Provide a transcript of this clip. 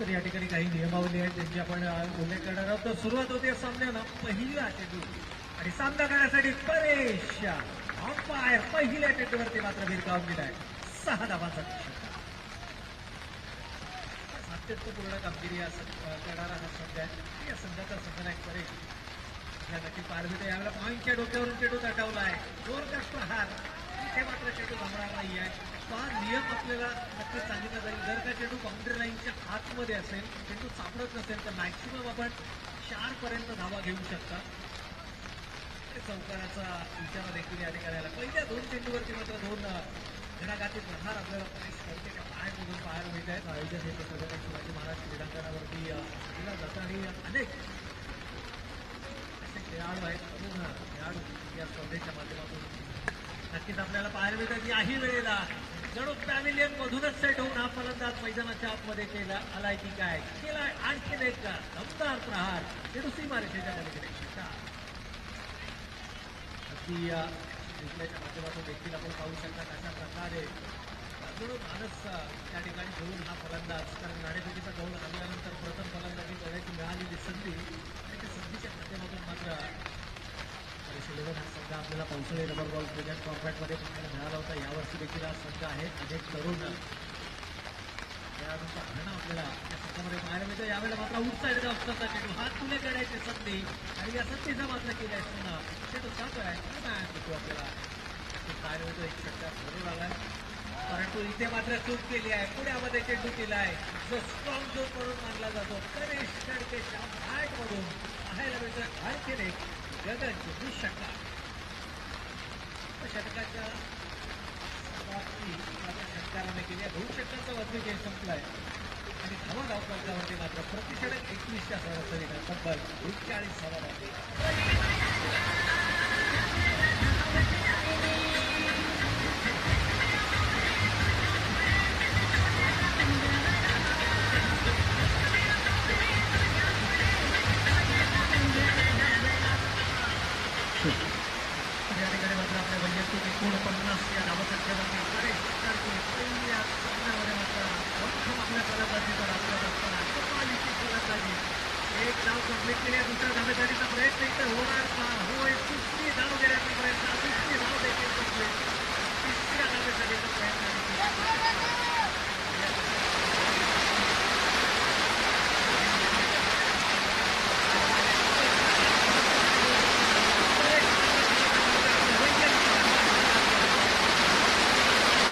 तर या ठिकाणी काही नियमावली आहेत त्यांची आपण उल्लेख करणार आहोत. तर सुरुवात होते सामन्याला पहिला चेंडू आणि सामना करण्यासाठी परेश अंपायर पहिल्या चेंडूवरती मात्र भिरकावून दिलाय 6 धावांचा सातत्यपूर्ण कामगिरी करणारा हा संघ आहे. या संघाचा संघनायक परेश या नक्की पारविते यावेळेला पॉईंटच्या डोक्यावरून चेंडू तटवलाय. जोरदार प्रहार इथे मात्र चेंडू थांबणार नाही आहे. हा नियम आपल्याला नक्कीच सांगितला जाईल. जर का चेंडू बाउंड्री लाईनच्या आतमध्ये असेल, चेंडू सापडत नसेल तर मॅक्सिमम आपण 4 पर्यंत धावा घेऊ शकता. चौकाराचा इशारा देखील या ठिकाणी पहिल्या 2 चेंडूवरती मात्र 2 घणाघाती प्रहार आपल्याला स्पर्धेच्या पायामधून पाहायला मिळत आहेत. आयोजन हे छत्रपती शिवाजी महाराज क्रीडांगणावरती दिला जातं आणि अनेक असे खेळाडू आहेत, तरुण खेळाडू या स्पर्धेच्या माध्यमातून नक्कीच आपल्याला पाहायला मिळतात. याही वेळेला जणू पॅव्हिलियन मधूनच सेट होऊन हा फलंदाज मैदानाच्या आतमध्ये केला आलाय की काय केलाय. आणखीन एक दमदार प्रहार चेंडू सीमारेषेच्या पलीकडे अगदी जिंकण्याच्या माध्यमातून देखील आपण पाहू शकता कशा प्रकारे माणूस त्या ठिकाणी घेऊन हा फलंदाज, कारण नाणेफेकीचा गौल आणल्यानंतर प्रथम फलंदाजी करण्याची मिळालेली संधी आणि त्या संधीच्या माध्यमातून मात्र हा संघ आपल्याला पावसाळी रबर बॉल क्रिकेट फॉर्मॅटमध्ये पाहायला मिळाला होता. यावर्षी देखील हा संघ आहे. अनेक तरुण खेळाडूंचा आघाडा आपल्याला या संघामध्ये पाहायला मिळतो. यावेळेला मात्र आउटसाईडचा ऑप्शनचा चेंडू हात तुले करण्याची संधी आणि या संधीचा मात्र केली असताना चेंडू जातो आहे. आपल्याला पाहायला मिळतो. एक षटकार भरून आलाय, परंतु इथे मात्र चूक केली आहे. पुण्यामध्ये चेंडू केला आहे जो स्ट्रॉंग झोन म्हणून मानला जातो. गणेश कडकेच्या बॅटमधून पाहायला मिळतं आणखीन एक गगनची षटकार. षटकाच्या षटकाराने केली 2 षटकांचा वरती खेळ संपलाय आणि धावा धावपलकावरती मात्र प्रतिषटक 21च्या सरासरीने तब्बल 39 धावा धावली. या ठिकाणी मात्र आपल्या वैयक्तिक 49 या धावसंख्येवरती पहिल्या सामन्यामध्ये मात्र प्रथम आपल्या फलंदाजीचा राबवत असताना कमालीची फलंदाजी. एक धाव कंप्लीट केली, दुसऱ्या धावेसाठीचा प्रयत्न इथे होणार का? होय, 3री धाव घेण्याचा